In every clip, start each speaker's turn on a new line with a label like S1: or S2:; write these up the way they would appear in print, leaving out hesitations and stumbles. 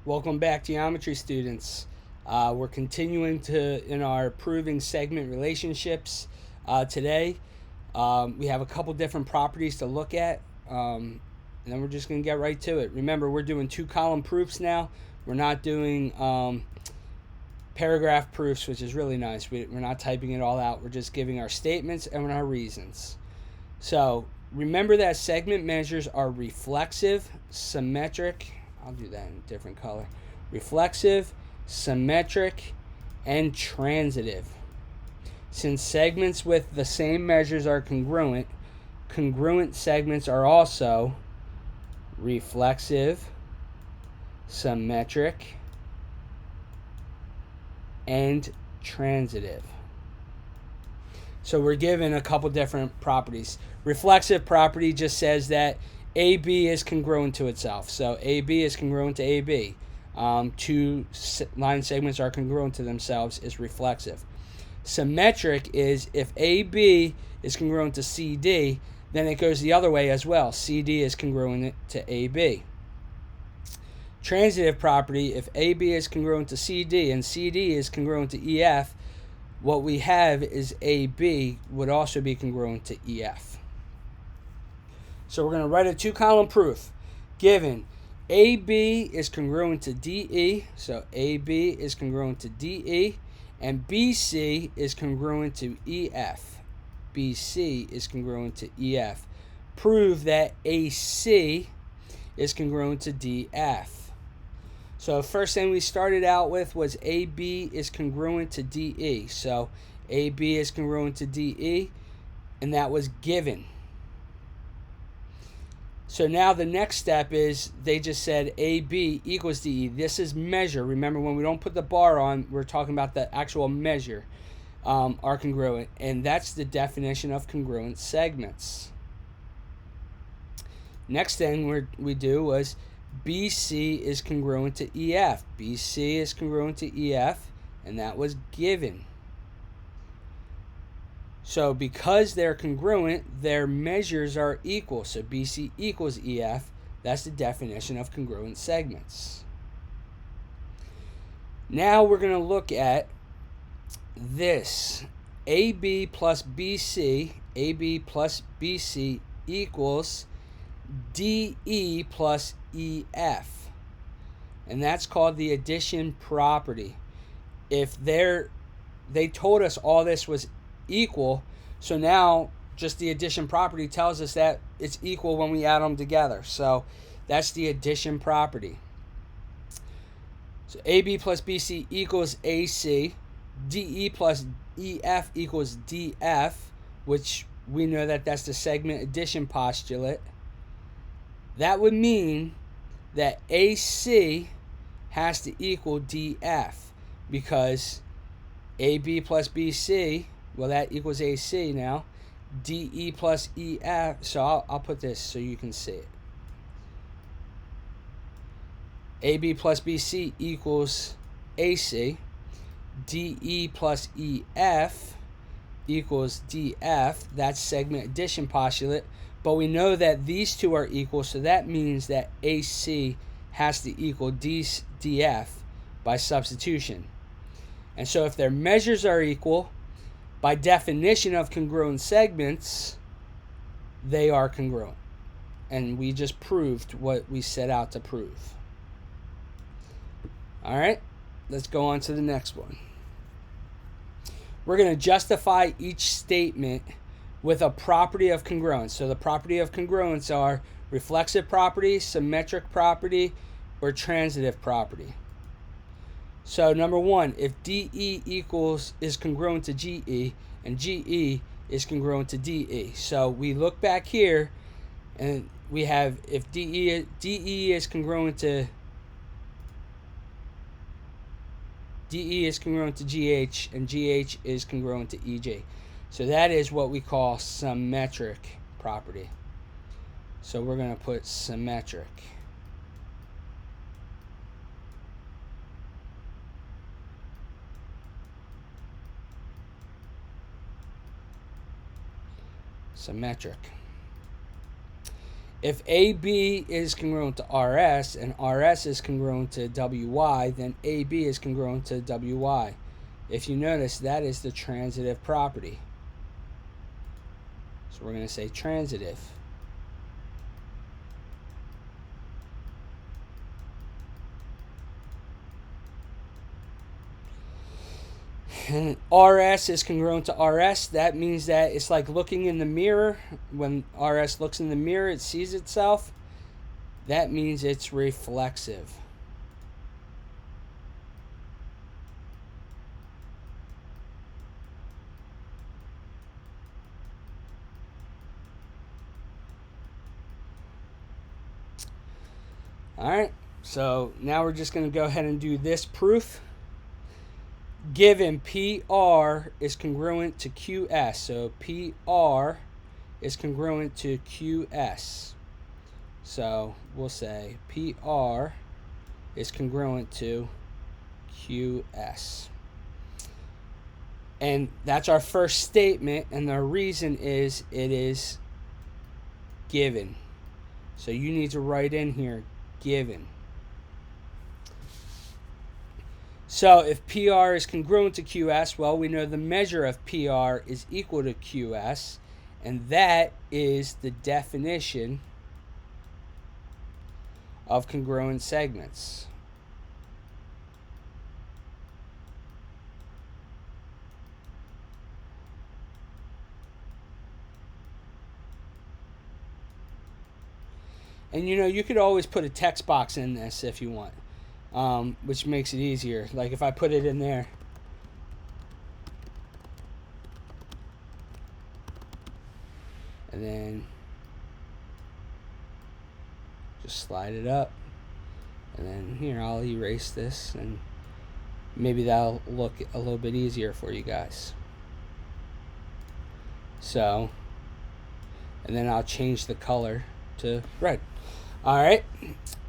S1: Welcome back, geometry students. We're continuing in our proving segment relationships today. We have a couple different properties to look at, and then we're just going to get right to it. Remember, we're doing 2-column proofs now. We're not doing paragraph proofs, which is really nice. We're not typing it all out. We're just giving our statements and our reasons. So remember that segment measures are reflexive, symmetric. I'll do that in a different color. Reflexive, symmetric, and transitive. Since segments with the same measures are congruent, congruent segments are also reflexive, symmetric, and transitive. So we're given a couple different properties. Reflexive property just says that AB is congruent to itself. So AB is congruent to AB. Two line segments are congruent to themselves is reflexive. Symmetric is if AB is congruent to CD, then it goes the other way as well. CD is congruent to AB. Transitive property, if AB is congruent to CD and CD is congruent to EF, what we have is AB would also be congruent to EF. So we're going to write a 2-column proof. Given AB is congruent to DE, so AB is congruent to DE, and BC is congruent to EF. BC is congruent to EF. Prove that AC is congruent to DF. So first thing we started out with was AB is congruent to DE. So AB is congruent to DE, and that was given. So now the next step is they just said AB equals DE. This is measure. Remember, when we don't put the bar on, we're talking about the actual measure are congruent. And that's the definition of congruent segments. Next thing we do was BC is congruent to EF. BC is congruent to EF, and that was given. So because they're congruent, their measures are equal. So BC equals EF. That's the definition of congruent segments. Now we're going to look at this. AB plus BC, AB plus BC equals DE plus EF. And that's called the addition property. If they told us all this was equal, so now just the addition property tells us that it's equal when we add them together. So that's the addition property. So AB plus BC equals AC. DE plus EF equals DF, which we know that that's the segment addition postulate. That would mean that AC has to equal DF, because AB plus BC, well, that equals AC now. DE plus EF, so I'll put this so you can see it. AB plus BC equals AC. DE plus EF equals DF. That's segment addition postulate. But we know that these two are equal, so that means that AC has to equal DF by substitution. And so if their measures are equal, by definition of congruent segments, they are congruent. And we just proved what we set out to prove. All right, let's go on to the next one. We're going to justify each statement with a property of congruence. So the property of congruence are reflexive property, symmetric property, or transitive property. So number one, if DE is congruent to GE, and GE is congruent to DE. So we look back here, and we have if DE is congruent to GH, and GH is congruent to EJ. So that is what we call symmetric property. So we're going to put symmetric. Symmetric. If AB is congruent to RS and RS is congruent to WY, then AB is congruent to WY. If you notice, that is the transitive property. So we're going to say transitive. And RS is congruent to RS. That means that it's like looking in the mirror. When RS looks in the mirror, it sees itself. That means it's reflexive. Alright, so now we're just going to go ahead and do this proof. Given PR is congruent to QS, so PR is congruent to QS. So we'll say PR is congruent to QS. And that's our first statement, and the reason is it is given. So you need to write in here, given. So if PR is congruent to QS, well, we know the measure of PR is equal to QS, and that is the definition of congruent segments. And you know, you could always put a text box in this if you want. Which makes it easier. Like if I put it in there, and then just slide it up, and then here I'll erase this, and maybe that'll look a little bit easier for you guys. So, and then I'll change the color to red. Alright,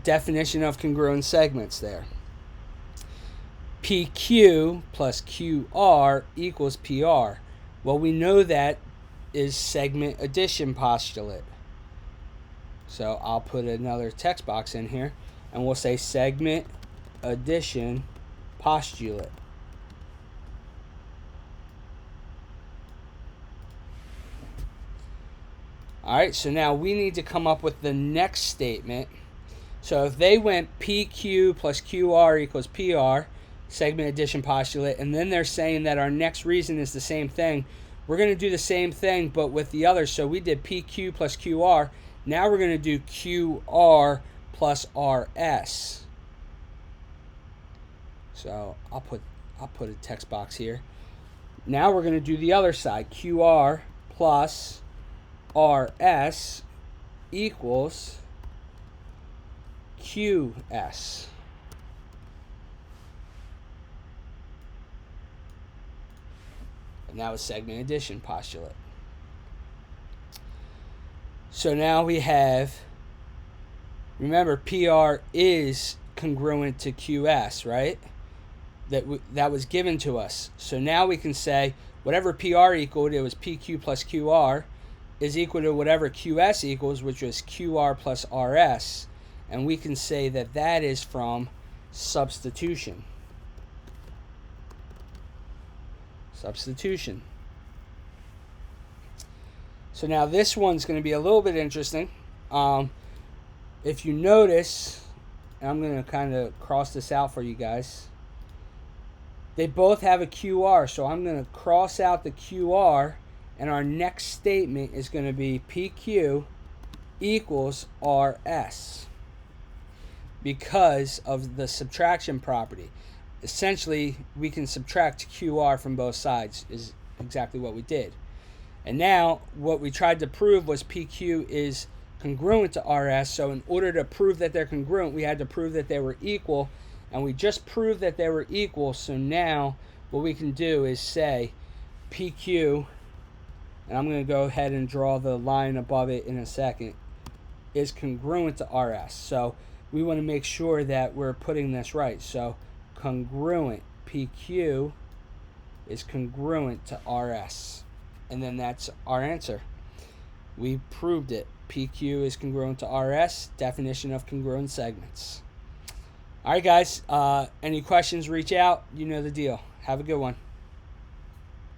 S1: definition of congruent segments there. PQ plus QR equals PR. Well, we know that is segment addition postulate. So I'll put another text box in here, and we'll say segment addition postulate. Alright, so now we need to come up with the next statement. So if they went PQ plus QR equals PR, segment addition postulate, and then they're saying that our next reason is the same thing, we're going to do the same thing but with the others. So we did PQ plus QR. Now we're going to do QR plus RS. So I'll put a text box here. Now we're going to do the other side. QR plus RS equals QS. And that was segment addition postulate. So now we have, remember, PR is congruent to QS, right? That was given to us. So now we can say whatever PR equaled, it was PQ plus QR, is equal to whatever QS equals, which was QR plus RS. And we can say that that is from substitution. Substitution. So now this one's going to be a little bit interesting. If you notice, and I'm going to kind of cross this out for you guys, they both have a QR. So I'm going to cross out the QR, and our next statement is going to be PQ equals RS because of the subtraction property. Essentially, we can subtract QR from both sides, is exactly what we did. And now, what we tried to prove was PQ is congruent to RS, so in order to prove that they're congruent, we had to prove that they were equal, and we just proved that they were equal, so now what we can do is say PQ, and I'm going to go ahead and draw the line above it in a second, is congruent to RS. So we want to make sure that we're putting this right. So congruent, PQ is congruent to RS. And then that's our answer. We proved it. PQ is congruent to RS, definition of congruent segments. All right, guys. Any questions, reach out. You know the deal. Have a good one.